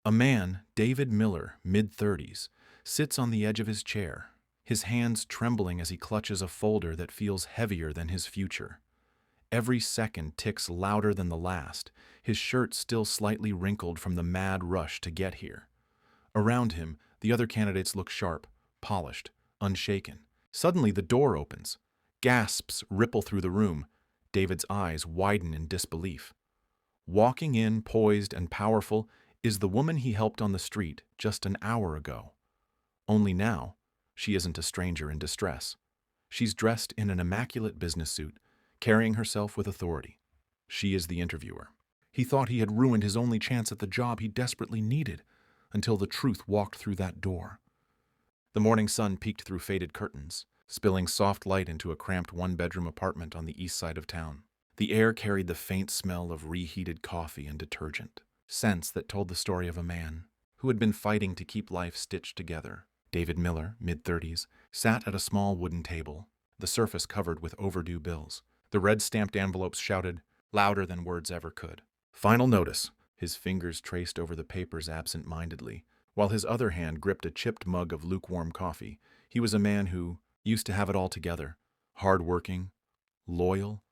A man, David Miller, mid-30s, sits on the edge of his chair, his hands trembling as he clutches a folder that feels heavier than his future. Every second ticks louder than the last, his shirt still slightly wrinkled from the mad rush to get here. Around him, the other candidates look sharp, polished, unshaken. Suddenly, the door opens. Gasps ripple through the room. David's eyes widen in disbelief. Walking in, poised and powerful, is the woman he helped on the street just an hour ago. Only now, she isn't a stranger in distress. She's dressed in an immaculate business suit, carrying herself with authority. She is the interviewer. He thought he had ruined his only chance at the job he desperately needed, until the truth walked through that door. The morning sun peeked through faded curtains, spilling soft light into a cramped one-bedroom apartment on the east side of town. The air carried the faint smell of reheated coffee and detergent, scents that told the story of a man who had been fighting to keep life stitched together. David Miller, mid-30s, sat at a small wooden table, the surface covered with overdue bills. The red-stamped envelopes shouted, louder than words ever could. Final notice. His fingers traced over the papers absent-mindedly, while his other hand gripped a chipped mug of lukewarm coffee. He was a man who used to have it all together, hard-working, loyal,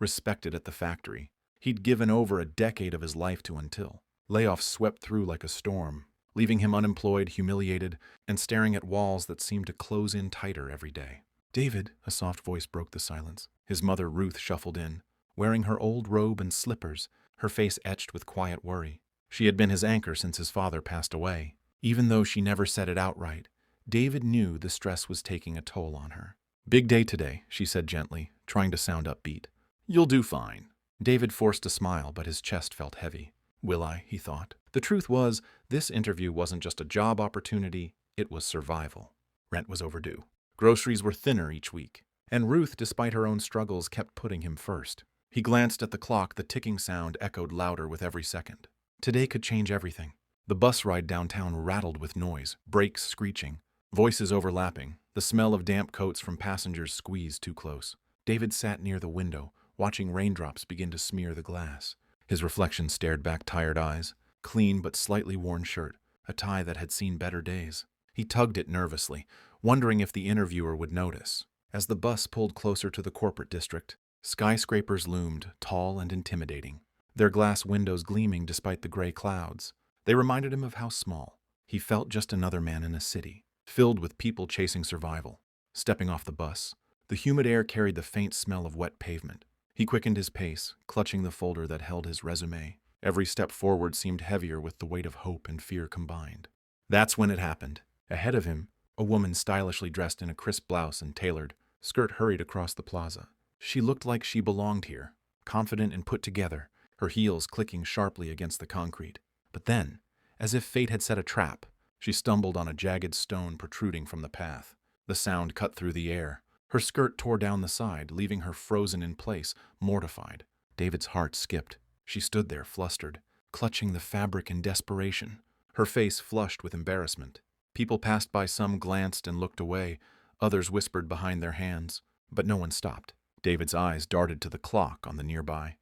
respected at the factory. He'd given over a decade of his life to Until. Layoffs swept through like a storm, leaving him unemployed, humiliated, and staring at walls that seemed to close in tighter every day. David, a soft voice broke the silence. His mother, Ruth, shuffled in, wearing her old robe and slippers, her face etched with quiet worry. She had been his anchor since his father passed away. Even though she never said it outright, David knew the stress was taking a toll on her. "Big day today," she said gently, trying to sound upbeat. "You'll do fine." David forced a smile, but his chest felt heavy. Will I? He thought. The truth was, this interview wasn't just a job opportunity, it was survival. Rent was overdue. Groceries were thinner each week. And Ruth, despite her own struggles, kept putting him first. He glanced at the clock, the ticking sound echoed louder with every second. Today could change everything. The bus ride downtown rattled with noise, brakes screeching, voices overlapping, the smell of damp coats from passengers squeezed too close. David sat near the window, watching raindrops begin to smear the glass. His reflection stared back tired eyes, clean but slightly worn shirt, a tie that had seen better days. He tugged it nervously, wondering if the interviewer would notice. As the bus pulled closer to the corporate district, skyscrapers loomed, tall and intimidating, their glass windows gleaming despite the gray clouds. They reminded him of how small. He felt just another man in a city, filled with people chasing survival. Stepping off the bus, the humid air carried the faint smell of wet pavement. He quickened his pace, clutching the folder that held his resume. Every step forward seemed heavier with the weight of hope and fear combined. That's when it happened. Ahead of him, a woman stylishly dressed in a crisp blouse and tailored skirt hurried across the plaza. She looked like she belonged here, confident and put together, her heels clicking sharply against the concrete. But then, as if fate had set a trap, she stumbled on a jagged stone protruding from the path. The sound cut through the air. Her skirt tore down the side, leaving her frozen in place, mortified. David's heart skipped. She stood there, flustered, clutching the fabric in desperation, her face flushed with embarrassment. People passed by, some glanced and looked away, others whispered behind their hands, but no one stopped. David's eyes darted to the clock on the nearby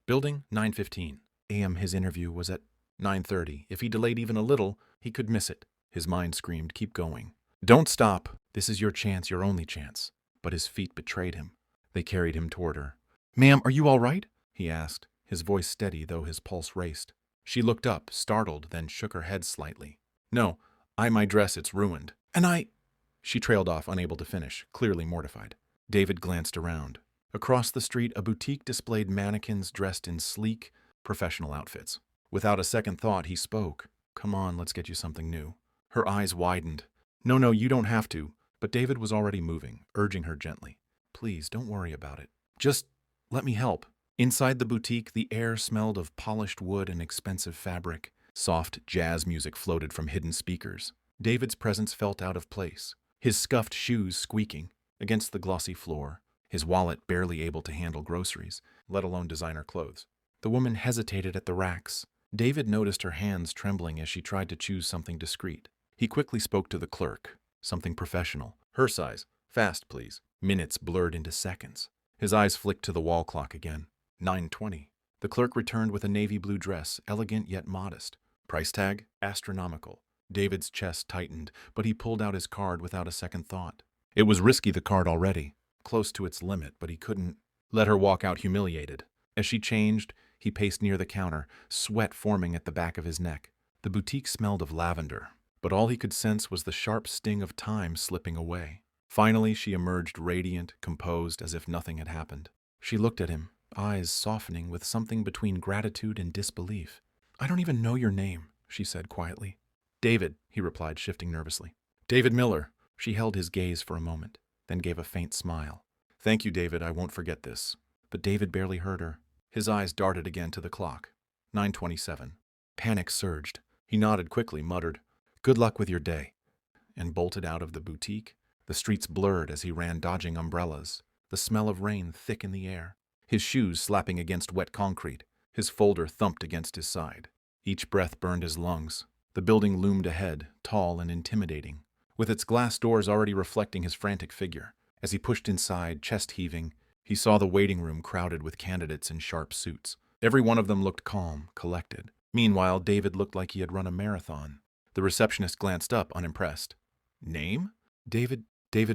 building. 9:15 a.m. His interview was at 9:30. If he delayed even a little, he could miss it. His mind screamed, "Keep going. Don't stop. This is your chance, your only chance." But his feet betrayed him. They carried him toward her. "Ma'am, are you all right?" he asked, his voice steady though his pulse raced. She looked up, startled, then shook her head slightly. "No, my dress, it's ruined." "And I—" She trailed off, unable to finish, clearly mortified. David glanced around. Across the street, a boutique displayed mannequins dressed in sleek, professional outfits. Without a second thought, he spoke. "Come on, let's get you something new." Her eyes widened. No, you don't have to." But David was already moving, urging her gently. "Please, don't worry about it. Just let me help." Inside the boutique, the air smelled of polished wood and expensive fabric. Soft jazz music floated from hidden speakers. David's presence felt out of place, his scuffed shoes squeaking against the glossy floor, his wallet barely able to handle groceries, let alone designer clothes. The woman hesitated at the racks. David noticed her hands trembling as she tried to choose something discreet. He quickly spoke to the clerk. Something professional. Her size. Fast, please. Minutes blurred into seconds. His eyes flicked to the wall clock again. 9:20. The clerk returned with a navy blue dress, elegant yet modest. Price tag? Astronomical. David's chest tightened, but he pulled out his card without a second thought. It was risky, the card already. Close to its limit, but he couldn't let her walk out humiliated. As she changed, he paced near the counter, sweat forming at the back of his neck. The boutique smelled of lavender, but all he could sense was the sharp sting of time slipping away. Finally, she emerged radiant, composed, as if nothing had happened. She looked at him, eyes softening with something between gratitude and disbelief. "I don't even know your name," she said quietly. "David," he replied, shifting nervously. "David Miller." She held his gaze for a moment, then gave a faint smile. "Thank you, David, I won't forget this." But David barely heard her. His eyes darted again to the clock. 9:27. Panic surged. He nodded quickly, muttered, "Good luck with your day," and bolted out of the boutique. The streets blurred as he ran, dodging umbrellas, the smell of rain thick in the air, his shoes slapping against wet concrete. His folder thumped against his side. Each breath burned his lungs. The building loomed ahead, tall and intimidating, with its glass doors already reflecting his frantic figure. As he pushed inside, chest heaving, he saw the waiting room crowded with candidates in sharp suits. Every one of them looked calm, collected. Meanwhile, David looked like he had run a marathon. The receptionist glanced up, unimpressed. "Name?" David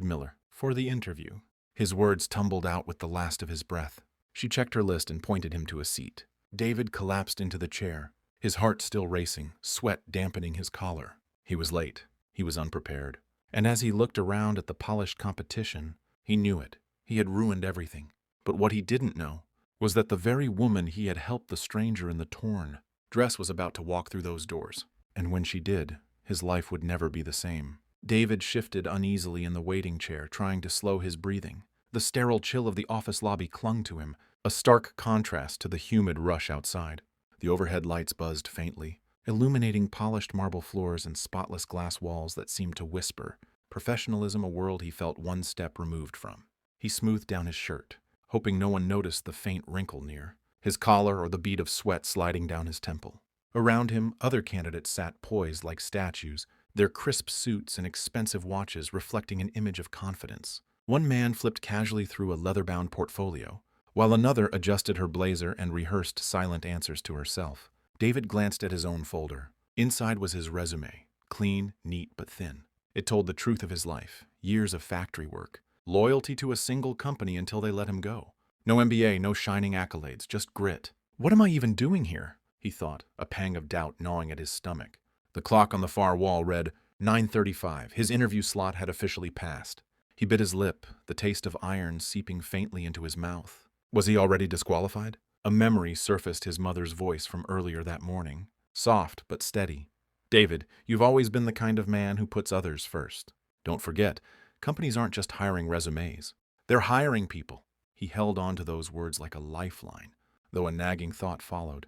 Miller, for the interview." His words tumbled out with the last of his breath. She checked her list and pointed him to a seat. David collapsed into the chair, his heart still racing, sweat dampening his collar. He was late. He was unprepared. And as he looked around at the polished competition, he knew it. He had ruined everything. But what he didn't know was that the very woman he had helped, the stranger in the torn dress, was about to walk through those doors. And when she did, his life would never be the same. David shifted uneasily in the waiting chair, trying to slow his breathing. The sterile chill of the office lobby clung to him, a stark contrast to the humid rush outside. The overhead lights buzzed faintly, illuminating polished marble floors and spotless glass walls that seemed to whisper professionalism, a world he felt one step removed from. He smoothed down his shirt, hoping no one noticed the faint wrinkle near his collar or the bead of sweat sliding down his temple. Around him, other candidates sat poised like statues, their crisp suits and expensive watches reflecting an image of confidence. One man flipped casually through a leather-bound portfolio, while another adjusted her blazer and rehearsed silent answers to herself. David glanced at his own folder. Inside was his resume, clean, neat, but thin. It told the truth of his life, years of factory work, loyalty to a single company until they let him go. No MBA, no shining accolades, just grit. "What am I even doing here?" he thought, a pang of doubt gnawing at his stomach. The clock on the far wall read 9:35. His interview slot had officially passed. He bit his lip, the taste of iron seeping faintly into his mouth. Was he already disqualified? A memory surfaced, his mother's voice from earlier that morning, soft but steady. "David, you've always been the kind of man who puts others first. Don't forget, companies aren't just hiring resumes. They're hiring people." He held on to those words like a lifeline, though a nagging thought followed.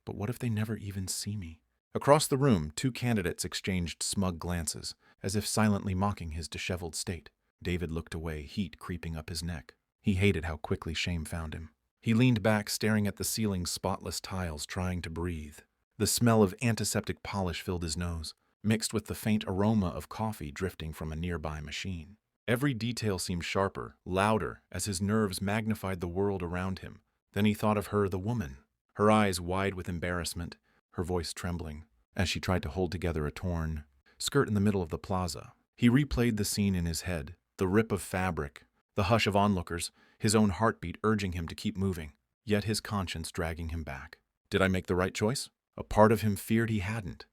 But what if they never even see me? Across the room, two candidates exchanged smug glances, as if silently mocking his disheveled state. David looked away, heat creeping up his neck. He hated how quickly shame found him. He leaned back, staring at the ceiling's spotless tiles, trying to breathe. The smell of antiseptic polish filled his nose, mixed with the faint aroma of coffee drifting from a nearby machine. Every detail seemed sharper, louder, as his nerves magnified the world around him. Then he thought of her, the woman, her eyes wide with embarrassment, her voice trembling, as she tried to hold together a torn skirt in the middle of the plaza. He replayed the scene in his head, the rip of fabric, the hush of onlookers, his own heartbeat urging him to keep moving, yet his conscience dragging him back. Did I make the right choice? A part of him feared he hadn't,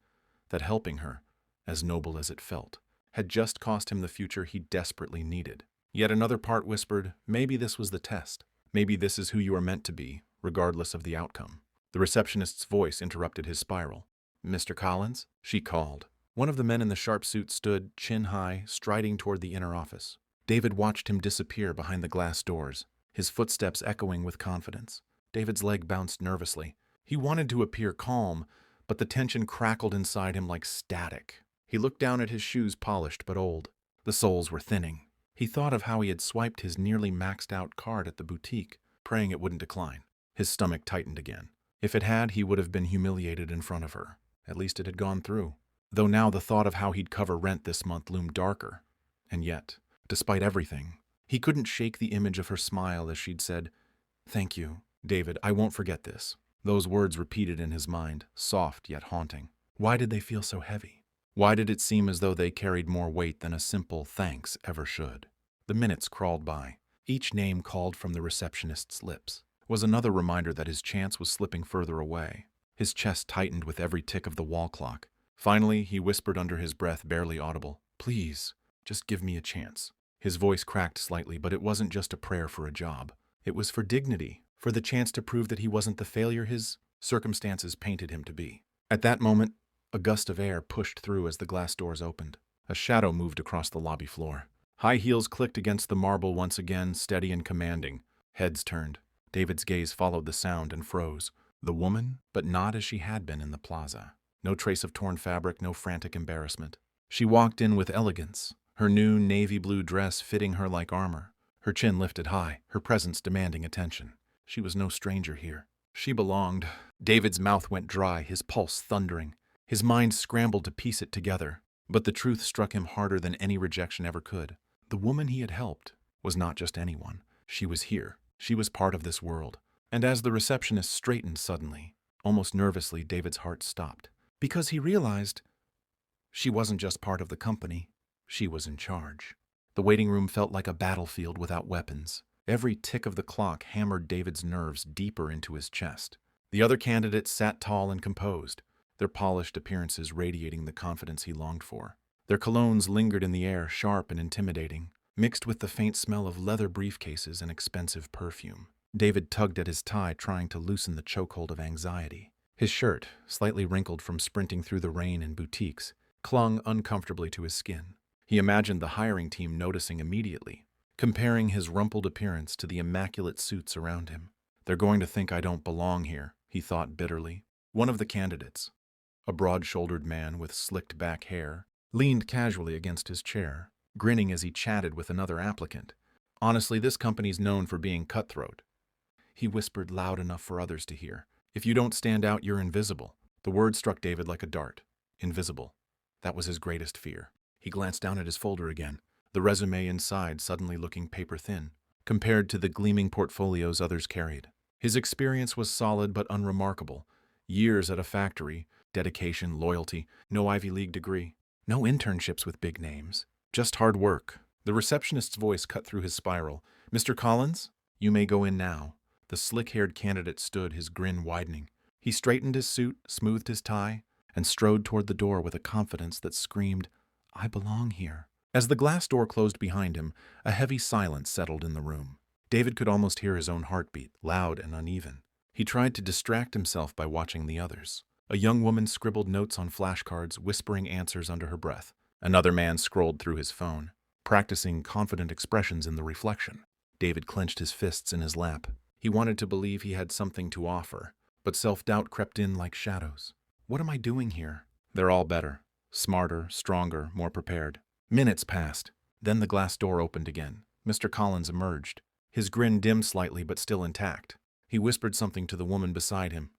that helping her, as noble as it felt, had just cost him the future he desperately needed. Yet another part whispered, maybe this was the test. Maybe this is who you are meant to be, regardless of the outcome. The receptionist's voice interrupted his spiral. "Mr. Collins?" she called. One of the men in the sharp suit stood, chin high, striding toward the inner office. David watched him disappear behind the glass doors, his footsteps echoing with confidence. David's leg bounced nervously. He wanted to appear calm, but the tension crackled inside him like static. He looked down at his shoes, polished but old. The soles were thinning. He thought of how he had swiped his nearly maxed-out card at the boutique, praying it wouldn't decline. His stomach tightened again. If it had, he would have been humiliated in front of her. At least it had gone through. Though now the thought of how he'd cover rent this month loomed darker. And yet, despite everything, he couldn't shake the image of her smile as she'd said, "Thank you, David, I won't forget this." Those words repeated in his mind, soft yet haunting. Why did they feel so heavy? Why did it seem as though they carried more weight than a simple thanks ever should? The minutes crawled by. Each name called from the receptionist's lips was another reminder that his chance was slipping further away. His chest tightened with every tick of the wall clock. Finally, he whispered under his breath, barely audible, "Please, just give me a chance." His voice cracked slightly, but it wasn't just a prayer for a job. It was for dignity, for the chance to prove that he wasn't the failure his circumstances painted him to be. At that moment, a gust of air pushed through as the glass doors opened. A shadow moved across the lobby floor. High heels clicked against the marble once again, steady and commanding. Heads turned. David's gaze followed the sound and froze. The woman, but not as she had been in the plaza. No trace of torn fabric, no frantic embarrassment. She walked in with elegance, her new navy blue dress fitting her like armor, her chin lifted high, her presence demanding attention. She was no stranger here. She belonged. David's mouth went dry, his pulse thundering. His mind scrambled to piece it together, but the truth struck him harder than any rejection ever could. The woman he had helped was not just anyone. She was here. She was part of this world. And as the receptionist straightened suddenly, almost nervously, David's heart stopped. Because he realized she wasn't just part of the company, she was in charge. The waiting room felt like a battlefield without weapons. Every tick of the clock hammered David's nerves deeper into his chest. The other candidates sat tall and composed, their polished appearances radiating the confidence he longed for. Their colognes lingered in the air, sharp and intimidating, mixed with the faint smell of leather briefcases and expensive perfume. David tugged at his tie, trying to loosen the chokehold of anxiety. His shirt, slightly wrinkled from sprinting through the rain in boutiques, clung uncomfortably to his skin. He imagined the hiring team noticing immediately, comparing his rumpled appearance to the immaculate suits around him. "They're going to think I don't belong here," he thought bitterly. One of the candidates, a broad-shouldered man with slicked-back hair, leaned casually against his chair, grinning as he chatted with another applicant. "Honestly, this company's known for being cutthroat," he whispered loud enough for others to hear. "If you don't stand out, you're invisible." The word struck David like a dart. Invisible. That was his greatest fear. He glanced down at his folder again, the resume inside suddenly looking paper-thin, compared to the gleaming portfolios others carried. His experience was solid but unremarkable. Years at a factory, dedication, loyalty, no Ivy League degree, no internships with big names, just hard work. The receptionist's voice cut through his spiral. "Mr. Collins, you may go in now." The slick-haired candidate stood, his grin widening. He straightened his suit, smoothed his tie, and strode toward the door with a confidence that screamed, "I belong here." As the glass door closed behind him, a heavy silence settled in the room. David could almost hear his own heartbeat, loud and uneven. He tried to distract himself by watching the others. A young woman scribbled notes on flashcards, whispering answers under her breath. Another man scrolled through his phone, practicing confident expressions in the reflection. David clenched his fists in his lap. He wanted to believe he had something to offer, but self-doubt crept in like shadows. What am I doing here? They're all better. Smarter, stronger, more prepared. Minutes passed. Then the glass door opened again. Mr. Collins emerged. His grin dimmed slightly but still intact. He whispered something to the woman beside him.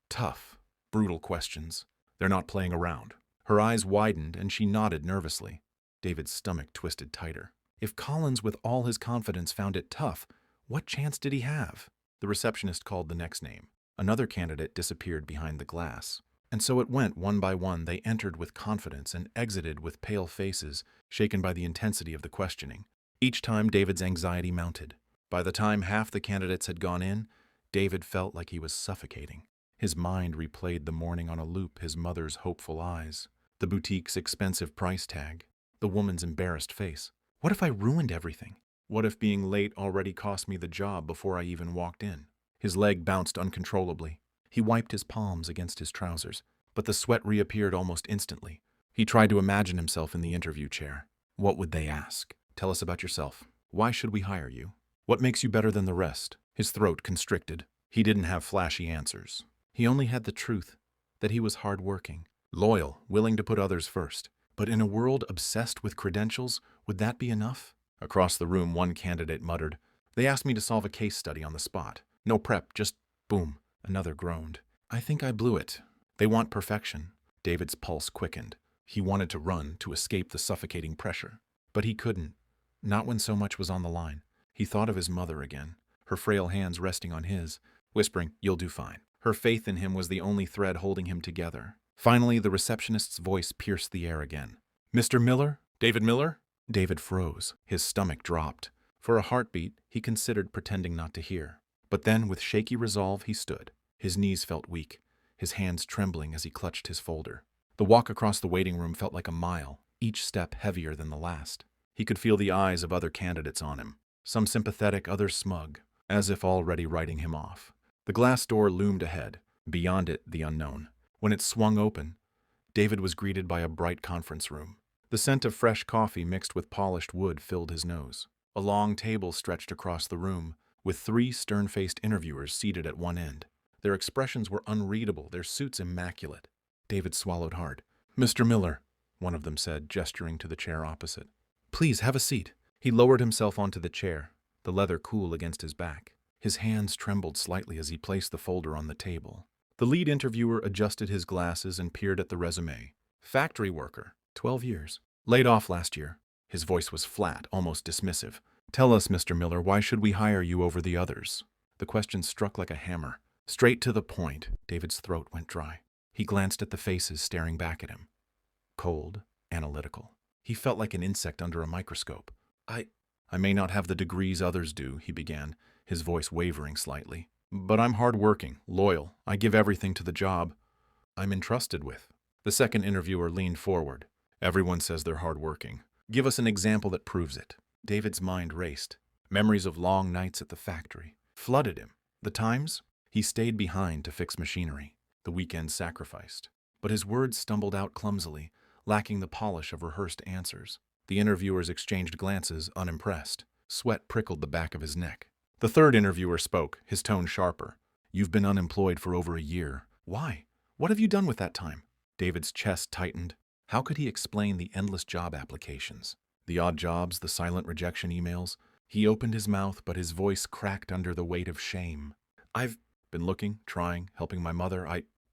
Tough, brutal questions. They're not playing around. Her eyes widened and she nodded nervously. David's stomach twisted tighter. If Collins, with all his confidence, found it tough, what chance did he have? The receptionist called the next name. Another candidate disappeared behind the glass. And so it went one by one. They entered with confidence and exited with pale faces, shaken by the intensity of the questioning. Each time David's anxiety mounted. By the time half the candidates had gone in, David felt like he was suffocating. His mind replayed the morning on a loop, his mother's hopeful eyes, the boutique's expensive price tag, the woman's embarrassed face. What if I ruined everything? What if being late already cost me the job before I even walked in? His leg bounced uncontrollably. He wiped his palms against his trousers, but the sweat reappeared almost instantly. He tried to imagine himself in the interview chair. What would they ask? Tell us about yourself. Why should we hire you? What makes you better than the rest? His throat constricted. He didn't have flashy answers. He only had the truth, that he was hardworking, loyal, willing to put others first. But in a world obsessed with credentials, would that be enough? Across the room, one candidate muttered, "They asked me to solve a case study on the spot. No prep, just boom." Another groaned, "I think I blew it. They want perfection." David's pulse quickened. He wanted to run, to escape the suffocating pressure. But he couldn't. Not when so much was on the line. He thought of his mother again, her frail hands resting on his, whispering, "You'll do fine." Her faith in him was the only thread holding him together. Finally, the receptionist's voice pierced the air again. "Mr. Miller? David Miller?" David froze. His stomach dropped. For a heartbeat, he considered pretending not to hear. But then, with shaky resolve, he stood. His knees felt weak, his hands trembling as he clutched his folder. The walk across the waiting room felt like a mile, each step heavier than the last. He could feel the eyes of other candidates on him, some sympathetic, others smug, as if already writing him off. The glass door loomed ahead, beyond it the unknown. When it swung open, David was greeted by a bright conference room. The scent of fresh coffee mixed with polished wood filled his nose. A long table stretched across the room, with 3 stern-faced interviewers seated at one end. Their expressions were unreadable, their suits immaculate. David swallowed hard. "Mr. Miller," one of them said, gesturing to the chair opposite. "Please, have a seat." He lowered himself onto the chair, the leather cool against his back. His hands trembled slightly as he placed the folder on the table. The lead interviewer adjusted his glasses and peered at the resume. Factory worker, 12 years. Laid off last year. His voice was flat, almost dismissive. "Tell us, Mr. Miller, why should we hire you over the others?" The question struck like a hammer. Straight to the point. David's throat went dry. He glanced at the faces staring back at him. Cold, analytical. He felt like an insect under a microscope. I may not have the degrees others do," he began, his voice wavering slightly. "But I'm hard-working, loyal. I give everything to the job I'm entrusted with." The second interviewer leaned forward. "Everyone says they're hard-working. Give us an example that proves it." David's mind raced. Memories of long nights at the factory flooded him. The times he stayed behind to fix machinery, the weekends sacrificed. But his words stumbled out clumsily, lacking the polish of rehearsed answers. The interviewers exchanged glances, unimpressed. Sweat prickled the back of his neck. The third interviewer spoke, his tone sharper. "You've been unemployed for over a year. Why? What have you done with that time?" David's chest tightened. How could he explain the endless job applications? The odd jobs, the silent rejection emails? He opened his mouth, but his voice cracked under the weight of shame. "I've been looking, trying, helping my mother.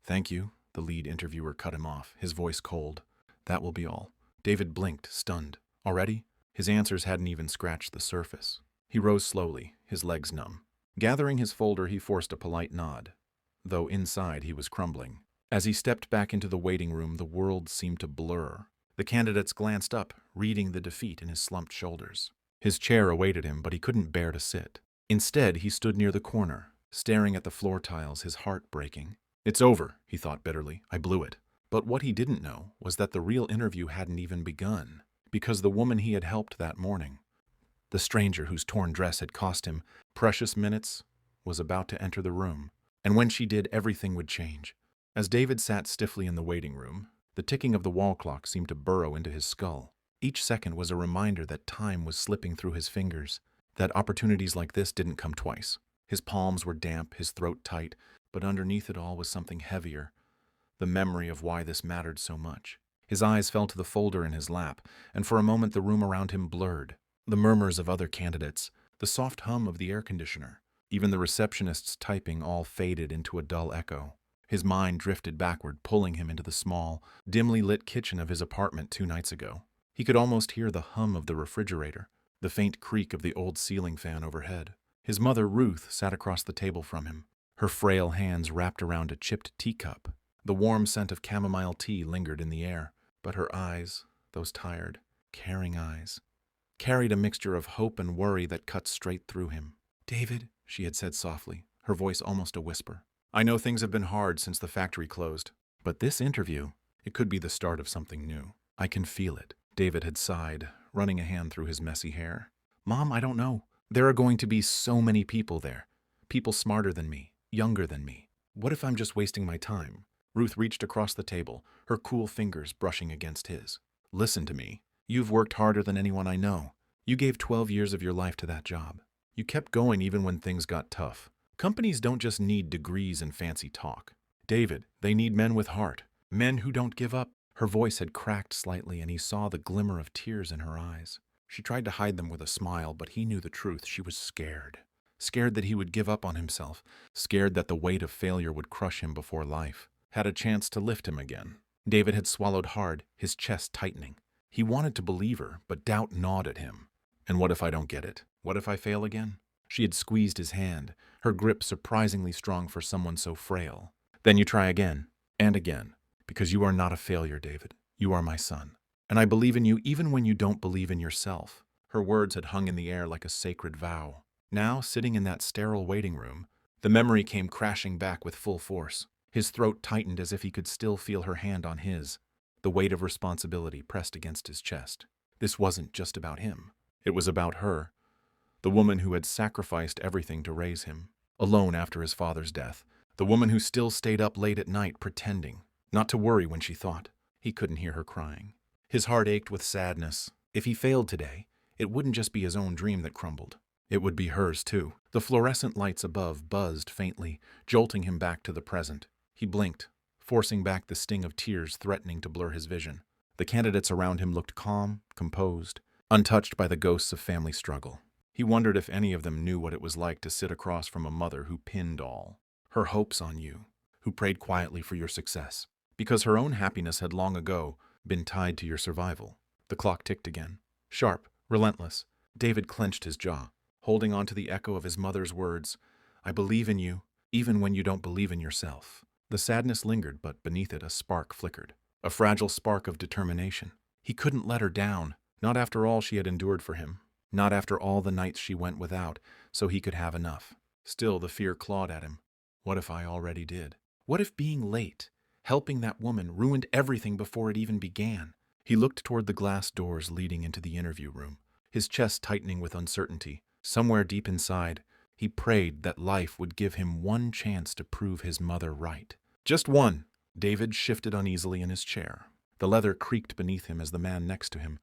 Thank you." The lead interviewer cut him off, his voice cold. "That will be all." David blinked, stunned. Already? His answers hadn't even scratched the surface. He rose slowly, his legs numb. Gathering his folder, he forced a polite nod, though inside he was crumbling. As he stepped back into the waiting room, the world seemed to blur. The candidates glanced up, reading the defeat in his slumped shoulders. His chair awaited him, but he couldn't bear to sit. Instead, he stood near the corner, staring at the floor tiles, his heart breaking. "It's over," he thought bitterly. "I blew it." But what he didn't know was that the real interview hadn't even begun, because the woman he had helped that morning, the stranger whose torn dress had cost him precious minutes, was about to enter the room. And when she did, everything would change. As David sat stiffly in the waiting room, the ticking of the wall clock seemed to burrow into his skull. Each second was a reminder that time was slipping through his fingers, that opportunities like this didn't come twice. His palms were damp, his throat tight, but underneath it all was something heavier, the memory of why this mattered so much. His eyes fell to the folder in his lap, and for a moment the room around him blurred. The murmurs of other candidates, the soft hum of the air conditioner, even the receptionist's typing all faded into a dull echo. His mind drifted backward, pulling him into the small, dimly lit kitchen of his apartment 2 nights ago. He could almost hear the hum of the refrigerator, the faint creak of the old ceiling fan overhead. His mother, Ruth, sat across the table from him, her frail hands wrapped around a chipped teacup. The warm scent of chamomile tea lingered in the air, but her eyes, those tired, caring eyes, carried a mixture of hope and worry that cut straight through him. "David," she had said softly, her voice almost a whisper. "I know things have been hard since the factory closed, but this interview, it could be the start of something new. I can feel it." David had sighed, running a hand through his messy hair. "Mom, I don't know. There are going to be so many people there. People smarter than me, younger than me. What if I'm just wasting my time?" Ruth reached across the table, her cool fingers brushing against his. "Listen to me. You've worked harder than anyone I know. You gave 12 years of your life to that job. You kept going even when things got tough. Companies don't just need degrees and fancy talk. David, they need men with heart, men who don't give up." Her voice had cracked slightly, and he saw the glimmer of tears in her eyes. She tried to hide them with a smile, but he knew the truth. She was scared. Scared that he would give up on himself. Scared that the weight of failure would crush him before life had a chance to lift him again. David had swallowed hard, his chest tightening. He wanted to believe her, but doubt gnawed at him. "And what if I don't get it? What if I fail again?" She had squeezed his hand, her grip surprisingly strong for someone so frail. "Then you try again, and again, because you are not a failure, David. You are my son. And I believe in you even when you don't believe in yourself." Her words had hung in the air like a sacred vow. Now, sitting in that sterile waiting room, the memory came crashing back with full force. His throat tightened as if he could still feel her hand on his. The weight of responsibility pressed against his chest. This wasn't just about him. It was about her, the woman who had sacrificed everything to raise him, alone after his father's death, the woman who still stayed up late at night pretending not to worry when she thought. He couldn't hear her crying. His heart ached with sadness. If he failed today, it wouldn't just be his own dream that crumbled. It would be hers, too. The fluorescent lights above buzzed faintly, jolting him back to the present. He blinked, forcing back the sting of tears threatening to blur his vision. The candidates around him looked calm, composed, untouched by the ghosts of family struggle. He wondered if any of them knew what it was like to sit across from a mother who pinned all her hopes on you, who prayed quietly for your success, because her own happiness had long ago been tied to your survival. The clock ticked again. Sharp, relentless. David clenched his jaw, holding on to the echo of his mother's words, "I believe in you, even when you don't believe in yourself." The sadness lingered, but beneath it a spark flickered. A fragile spark of determination. He couldn't let her down, not after all she had endured for him, not after all the nights she went without, so he could have enough. Still, the fear clawed at him. What if I already did? What if being late, helping that woman, ruined everything before it even began? He looked toward the glass doors leading into the interview room, his chest tightening with uncertainty. Somewhere deep inside, he prayed that life would give him one chance to prove his mother right. Just one. David shifted uneasily in his chair. The leather creaked beneath him as the man next to him,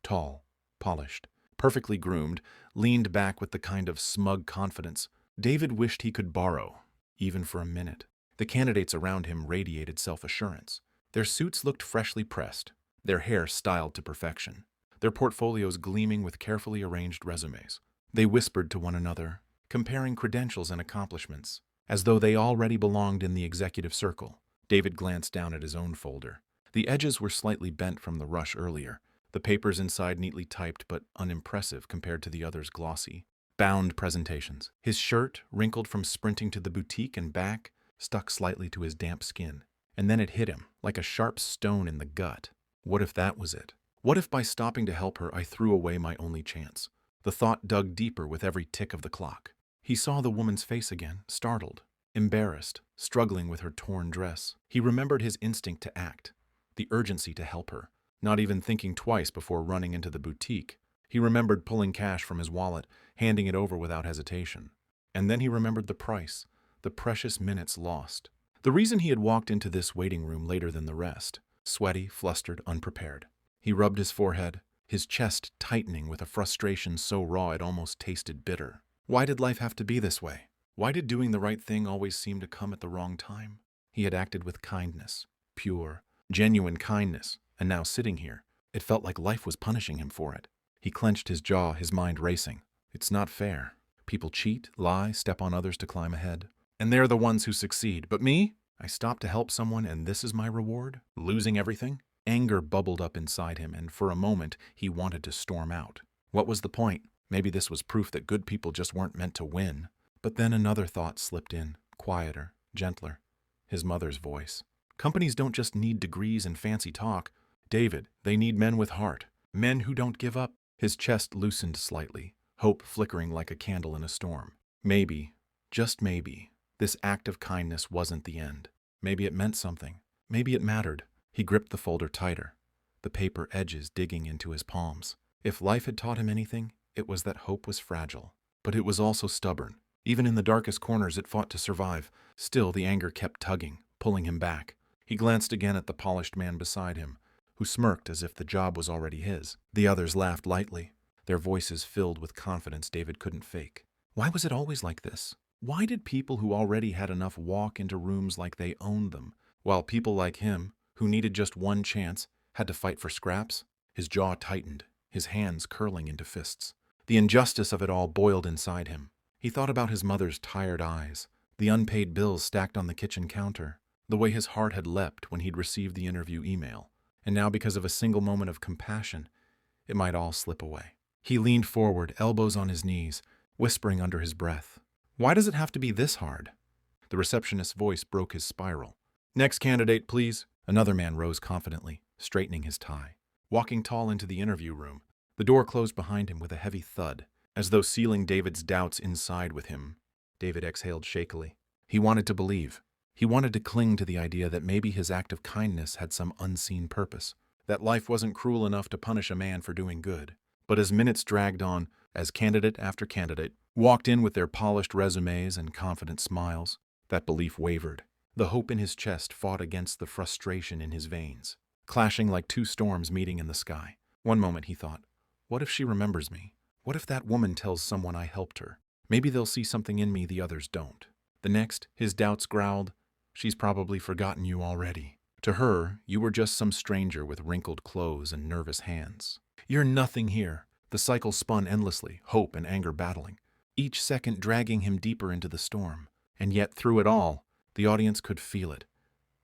tall, polished, perfectly groomed, leaned back with the kind of smug confidence David wished he could borrow, even for a minute. The candidates around him radiated self-assurance. Their suits looked freshly pressed, their hair styled to perfection, their portfolios gleaming with carefully arranged resumes. They whispered to one another, comparing credentials and accomplishments, as though they already belonged in the executive circle. David glanced down at his own folder. The edges were slightly bent from the rush earlier, the papers inside neatly typed but unimpressive compared to the others' glossy, bound presentations. His shirt, wrinkled from sprinting to the boutique and back, stuck slightly to his damp skin. And then it hit him, like a sharp stone in the gut. What if that was it? What if by stopping to help her I threw away my only chance? The thought dug deeper with every tick of the clock. He saw the woman's face again, startled, embarrassed, struggling with her torn dress. He remembered his instinct to act, the urgency to help her, not even thinking twice before running into the boutique. He remembered pulling cash from his wallet, handing it over without hesitation. And then he remembered the price, the precious minutes lost. The reason he had walked into this waiting room later than the rest, sweaty, flustered, unprepared. He rubbed his forehead, his chest tightening with a frustration so raw it almost tasted bitter. Why did life have to be this way? Why did doing the right thing always seem to come at the wrong time? He had acted with kindness, pure, genuine kindness, and now sitting here, it felt like life was punishing him for it. He clenched his jaw, his mind racing. It's not fair. People cheat, lie, step on others to climb ahead. And they're the ones who succeed. But me? I stopped to help someone and this is my reward? Losing everything? Anger bubbled up inside him, and for a moment he wanted to storm out. What was the point? Maybe this was proof that good people just weren't meant to win. But then another thought slipped in, quieter, gentler. His mother's voice. Companies don't just need degrees and fancy talk. David, they need men with heart. Men who don't give up. His chest loosened slightly, hope flickering like a candle in a storm. Maybe, just maybe, this act of kindness wasn't the end. Maybe it meant something. Maybe it mattered. He gripped the folder tighter, the paper edges digging into his palms. If life had taught him anything, it was that hope was fragile. But it was also stubborn. Even in the darkest corners it fought to survive. Still, the anger kept tugging, pulling him back. He glanced again at the polished man beside him, who smirked as if the job was already his. The others laughed lightly, their voices filled with confidence David couldn't fake. Why was it always like this? Why did people who already had enough walk into rooms like they owned them, while people like him, who needed just one chance, had to fight for scraps? His jaw tightened, his hands curling into fists. The injustice of it all boiled inside him. He thought about his mother's tired eyes, the unpaid bills stacked on the kitchen counter, the way his heart had leapt when he'd received the interview email. And now, because of a single moment of compassion, it might all slip away. He leaned forward, elbows on his knees, whispering under his breath, "Why does it have to be this hard?" The receptionist's voice broke his spiral. "Next candidate, please." Another man rose confidently, straightening his tie. Walking tall into the interview room, the door closed behind him with a heavy thud, as though sealing David's doubts inside with him. David exhaled shakily. He wanted to believe. He wanted to cling to the idea that maybe his act of kindness had some unseen purpose, that life wasn't cruel enough to punish a man for doing good. But as minutes dragged on, as candidate after candidate walked in with their polished resumes and confident smiles, that belief wavered. The hope in his chest fought against the frustration in his veins, clashing like two storms meeting in the sky. One moment he thought, what if she remembers me? What if that woman tells someone I helped her? Maybe they'll see something in me the others don't. The next, his doubts growled, she's probably forgotten you already. To her, you were just some stranger with wrinkled clothes and nervous hands. You're nothing here. The cycle spun endlessly, hope and anger battling, each second dragging him deeper into the storm. And yet, through it all, the audience could feel it.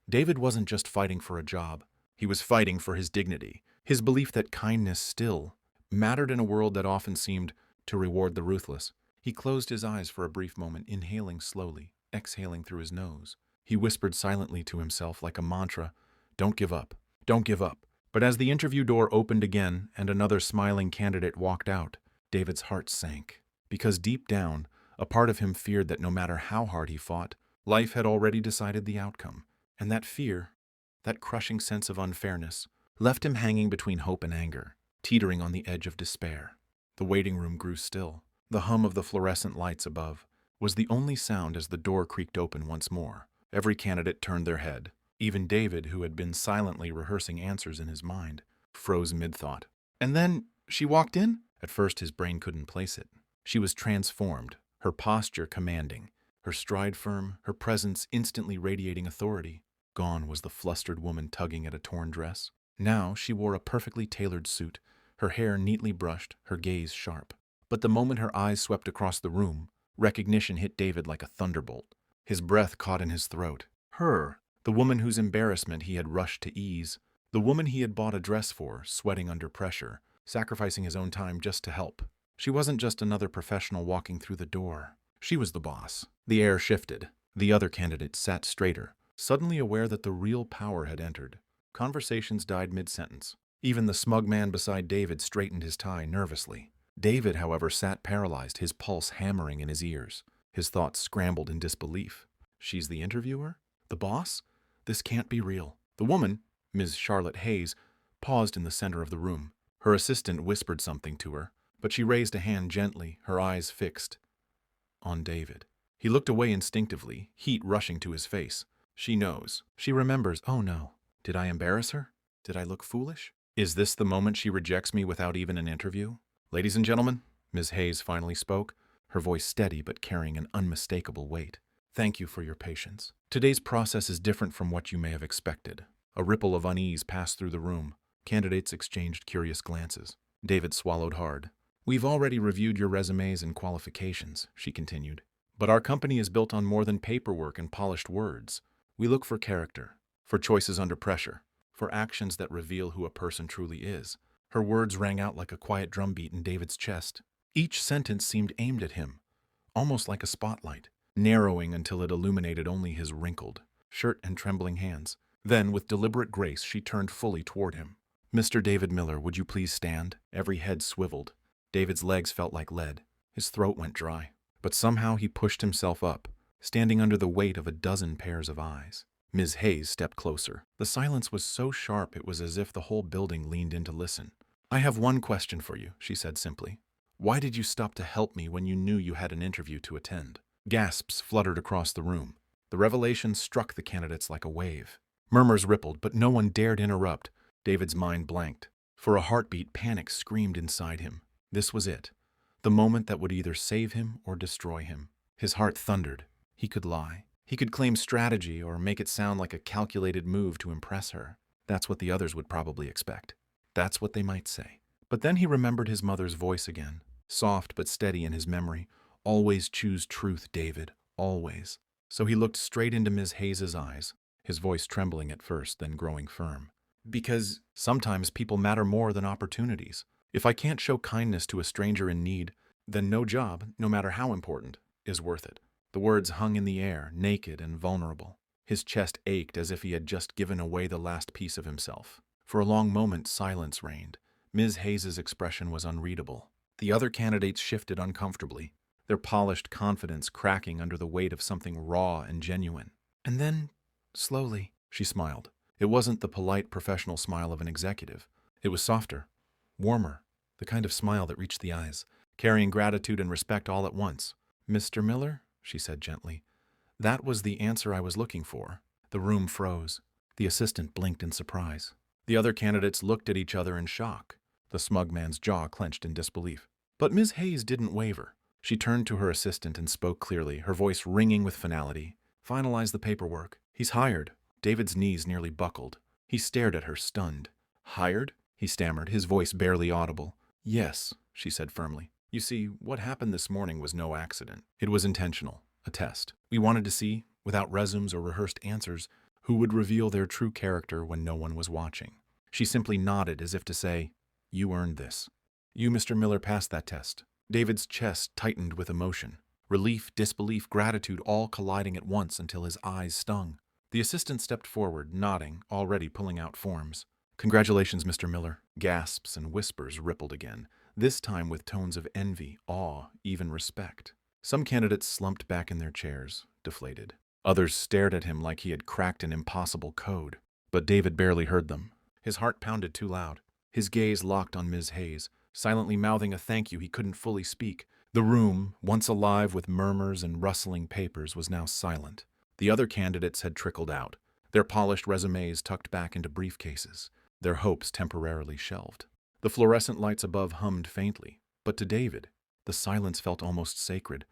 David wasn't just fighting for a job. He was fighting for his dignity, his belief that kindness still mattered in a world that often seemed to reward the ruthless. He closed his eyes for a brief moment, inhaling slowly, exhaling through his nose. He whispered silently to himself like a mantra, "Don't give up. Don't give up." But as the interview door opened again and another smiling candidate walked out, David's heart sank. Because deep down, a part of him feared that no matter how hard he fought, life had already decided the outcome. And that fear, that crushing sense of unfairness, left him hanging between hope and anger, teetering on the edge of despair. The waiting room grew still. The hum of the fluorescent lights above was the only sound as the door creaked open once more. Every candidate turned their head. Even David, who had been silently rehearsing answers in his mind, froze mid-thought. And then she walked in? At first his brain couldn't place it. She was transformed, her posture commanding, her stride firm, her presence instantly radiating authority. Gone was the flustered woman tugging at a torn dress. Now she wore a perfectly tailored suit, her hair neatly brushed, her gaze sharp. But the moment her eyes swept across the room, recognition hit David like a thunderbolt. His breath caught in his throat. Her, the woman whose embarrassment he had rushed to ease, the woman he had bought a dress for, sweating under pressure, sacrificing his own time just to help. She wasn't just another professional walking through the door. She was the boss. The air shifted. The other candidate sat straighter, suddenly aware that the real power had entered. Conversations died mid-sentence. Even the smug man beside David straightened his tie nervously. David, however, sat paralyzed, his pulse hammering in his ears. His thoughts scrambled in disbelief. She's the interviewer? The boss? This can't be real. The woman, Ms. Charlotte Hayes, paused in the center of the room. Her assistant whispered something to her, but she raised a hand gently, her eyes fixed on David. He looked away instinctively, heat rushing to his face. She knows. She remembers. Oh no. Did I embarrass her? Did I look foolish? Is this the moment she rejects me without even an interview? Ladies and gentlemen, Ms. Hayes finally spoke, her voice steady but carrying an unmistakable weight. Thank you for your patience. Today's process is different from what you may have expected. A ripple of unease passed through the room. Candidates exchanged curious glances. David swallowed hard. We've already reviewed your resumes and qualifications, she continued. But our company is built on more than paperwork and polished words. We look for character, for choices under pressure, for actions that reveal who a person truly is. Her words rang out like a quiet drumbeat in David's chest. Each sentence seemed aimed at him, almost like a spotlight, narrowing until it illuminated only his wrinkled shirt and trembling hands. Then, with deliberate grace, she turned fully toward him. Mr. David Miller, would you please stand? Every head swiveled. David's legs felt like lead. His throat went dry. But somehow he pushed himself up, standing under the weight of a dozen pairs of eyes. Ms. Hayes stepped closer. The silence was so sharp it was as if the whole building leaned in to listen. I have one question for you, she said simply. Why did you stop to help me when you knew you had an interview to attend? Gasps fluttered across the room. The revelation struck the candidates like a wave. Murmurs rippled, but no one dared interrupt. David's mind blanked. For a heartbeat, panic screamed inside him. This was it. The moment that would either save him or destroy him. His heart thundered. He could lie. He could claim strategy or make it sound like a calculated move to impress her. That's what the others would probably expect. That's what they might say. But then he remembered his mother's voice again, soft but steady in his memory. Always choose truth, David, always. So he looked straight into Ms. Hayes' eyes, his voice trembling at first, then growing firm. Because sometimes people matter more than opportunities. If I can't show kindness to a stranger in need, then no job, no matter how important, is worth it. The words hung in the air, naked and vulnerable. His chest ached as if he had just given away the last piece of himself. For a long moment, silence reigned. Ms. Hayes's expression was unreadable. The other candidates shifted uncomfortably, their polished confidence cracking under the weight of something raw and genuine. And then, slowly, she smiled. It wasn't the polite professional smile of an executive. It was softer, warmer, the kind of smile that reached the eyes, carrying gratitude and respect all at once. "Mr. Miller," she said gently, "that was the answer I was looking for." The room froze. The assistant blinked in surprise. The other candidates looked at each other in shock. The smug man's jaw clenched in disbelief. But Ms. Hayes didn't waver. She turned to her assistant and spoke clearly, her voice ringing with finality. "Finalize the paperwork. He's hired." David's knees nearly buckled. He stared at her, stunned. "Hired?" he stammered, his voice barely audible. "Yes," she said firmly. "You see, what happened this morning was no accident. It was intentional, a test. We wanted to see, without resumes or rehearsed answers, who would reveal their true character when no one was watching." She simply nodded as if to say, "You earned this. You, Mr. Miller, passed that test." David's chest tightened with emotion. Relief, disbelief, gratitude all colliding at once until his eyes stung. The assistant stepped forward, nodding, already pulling out forms. "Congratulations, Mr. Miller." Gasps and whispers rippled again, this time with tones of envy, awe, even respect. Some candidates slumped back in their chairs, deflated. Others stared at him like he had cracked an impossible code. But David barely heard them. His heart pounded too loud. His gaze locked on Ms. Hayes, silently mouthing a thank you he couldn't fully speak. The room, once alive with murmurs and rustling papers, was now silent. The other candidates had trickled out, their polished resumes tucked back into briefcases, their hopes temporarily shelved. The fluorescent lights above hummed faintly, but to David, the silence felt almost sacred,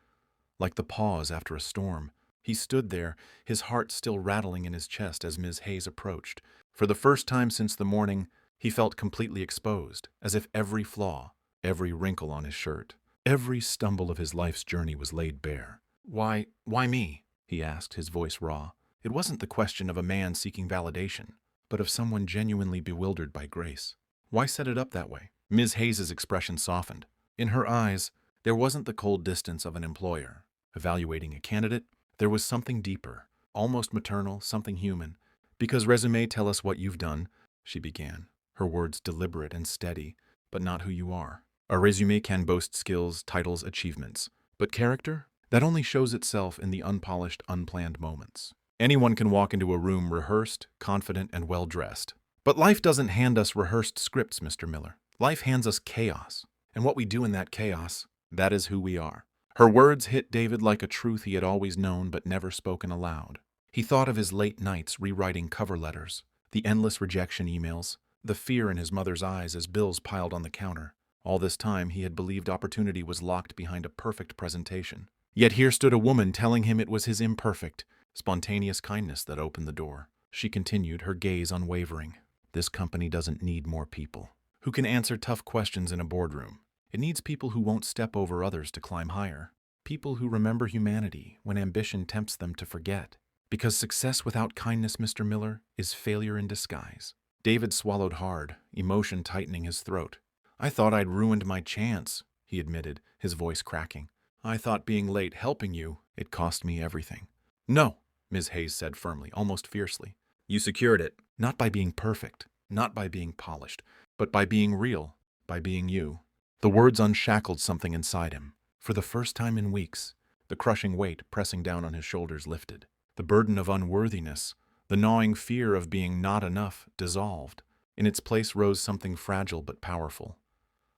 like the pause after a storm. He stood there, his heart still rattling in his chest as Ms. Hayes approached. For the first time since the morning, he felt completely exposed, as if every flaw, every wrinkle on his shirt, every stumble of his life's journey was laid bare. Why me?" he asked, his voice raw. It wasn't the question of a man seeking validation, but of someone genuinely bewildered by grace. Why set it up that way? Ms. Hayes's expression softened. In her eyes, there wasn't the cold distance of an employer evaluating a candidate. There was something deeper, almost maternal, something human. "Because resume tell us what you've done," she began, her words deliberate and steady, "but not who you are. A resume can boast skills, titles, achievements. But character? That only shows itself in the unpolished, unplanned moments. Anyone can walk into a room rehearsed, confident, and well-dressed. But life doesn't hand us rehearsed scripts, Mr. Miller. Life hands us chaos. And what we do in that chaos, that is who we are." Her words hit David like a truth he had always known but never spoken aloud. He thought of his late nights rewriting cover letters, the endless rejection emails, the fear in his mother's eyes as bills piled on the counter. All this time he had believed opportunity was locked behind a perfect presentation. Yet here stood a woman telling him it was his imperfect, spontaneous kindness that opened the door. She continued, her gaze unwavering. "This company doesn't need more people who can answer tough questions in a boardroom. It needs people who won't step over others to climb higher. People who remember humanity when ambition tempts them to forget. Because success without kindness, Mr. Miller, is failure in disguise." David swallowed hard, emotion tightening his throat. "I thought I'd ruined my chance," he admitted, his voice cracking. "I thought being late helping you, it cost me everything." "No," Ms. Hayes said firmly, almost fiercely. "You secured it, not by being perfect, not by being polished, but by being real, by being you." The words unshackled something inside him. For the first time in weeks, the crushing weight pressing down on his shoulders lifted. The burden of unworthiness, the gnawing fear of being not enough, dissolved. In its place rose something fragile but powerful.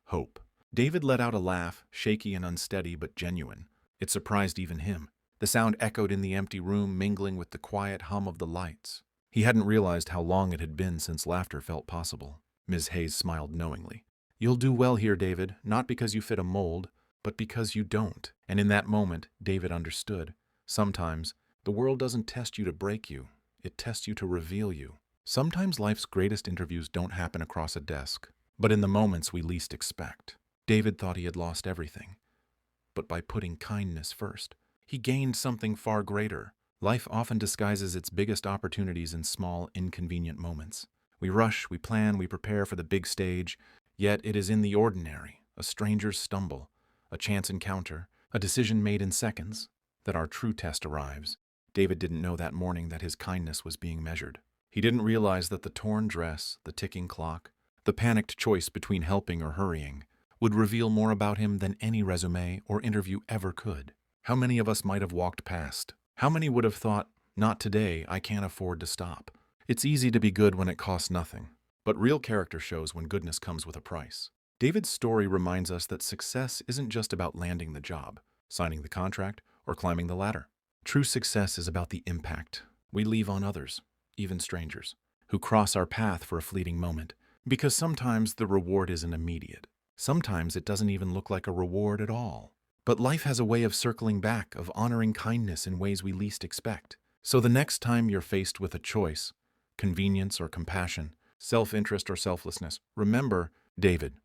Hope. David let out a laugh, shaky and unsteady but genuine. It surprised even him. The sound echoed in the empty room, mingling with the quiet hum of the lights. He hadn't realized how long it had been since laughter felt possible. Ms. Hayes smiled knowingly. "You'll do well here, David, not because you fit a mold, but because you don't." And in that moment, David understood. Sometimes, the world doesn't test you to break you. It tests you to reveal you. Sometimes life's greatest interviews don't happen across a desk, but in the moments we least expect. David thought he had lost everything. But by putting kindness first, he gained something far greater. Life often disguises its biggest opportunities in small, inconvenient moments. We rush, we plan, we prepare for the big stage, yet it is in the ordinary, a stranger's stumble, a chance encounter, a decision made in seconds, that our true test arrives. David didn't know that morning that his kindness was being measured. He didn't realize that the torn dress, the ticking clock, the panicked choice between helping or hurrying would reveal more about him than any resume or interview ever could. How many of us might have walked past? How many would have thought, "Not today, I can't afford to stop"? It's easy to be good when it costs nothing, but real character shows when goodness comes with a price. David's story reminds us that success isn't just about landing the job, signing the contract, or climbing the ladder. True success is about the impact we leave on others, even strangers, who cross our path for a fleeting moment. Because sometimes the reward isn't immediate. Sometimes it doesn't even look like a reward at all. But life has a way of circling back, of honoring kindness in ways we least expect. So the next time you're faced with a choice, convenience or compassion, self-interest or selflessness, remember, David,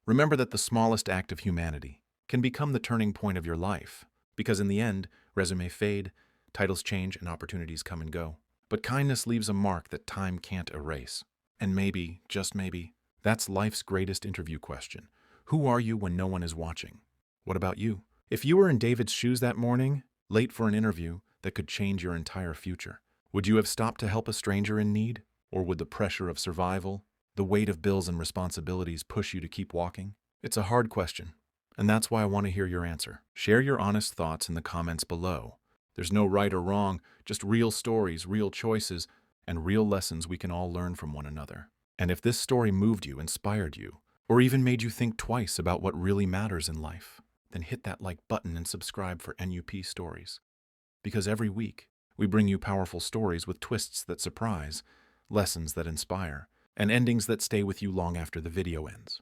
remember that the smallest act of humanity can become the turning point of your life. Because in the end, resumes fade, titles change, and opportunities come and go. But kindness leaves a mark that time can't erase. And maybe, just maybe, that's life's greatest interview question. Who are you when no one is watching? What about you? If you were in David's shoes that morning, late for an interview that could change your entire future, would you have stopped to help a stranger in need? Or would the pressure of survival, the weight of bills and responsibilities push you to keep walking? It's a hard question, and that's why I want to hear your answer. Share your honest thoughts in the comments below. There's no right or wrong, just real stories, real choices, and real lessons we can all learn from one another. And if this story moved you, inspired you, or even made you think twice about what really matters in life, then hit that like button and subscribe for NUP Stories. Because every week, we bring you powerful stories with twists that surprise, lessons that inspire, and endings that stay with you long after the video ends.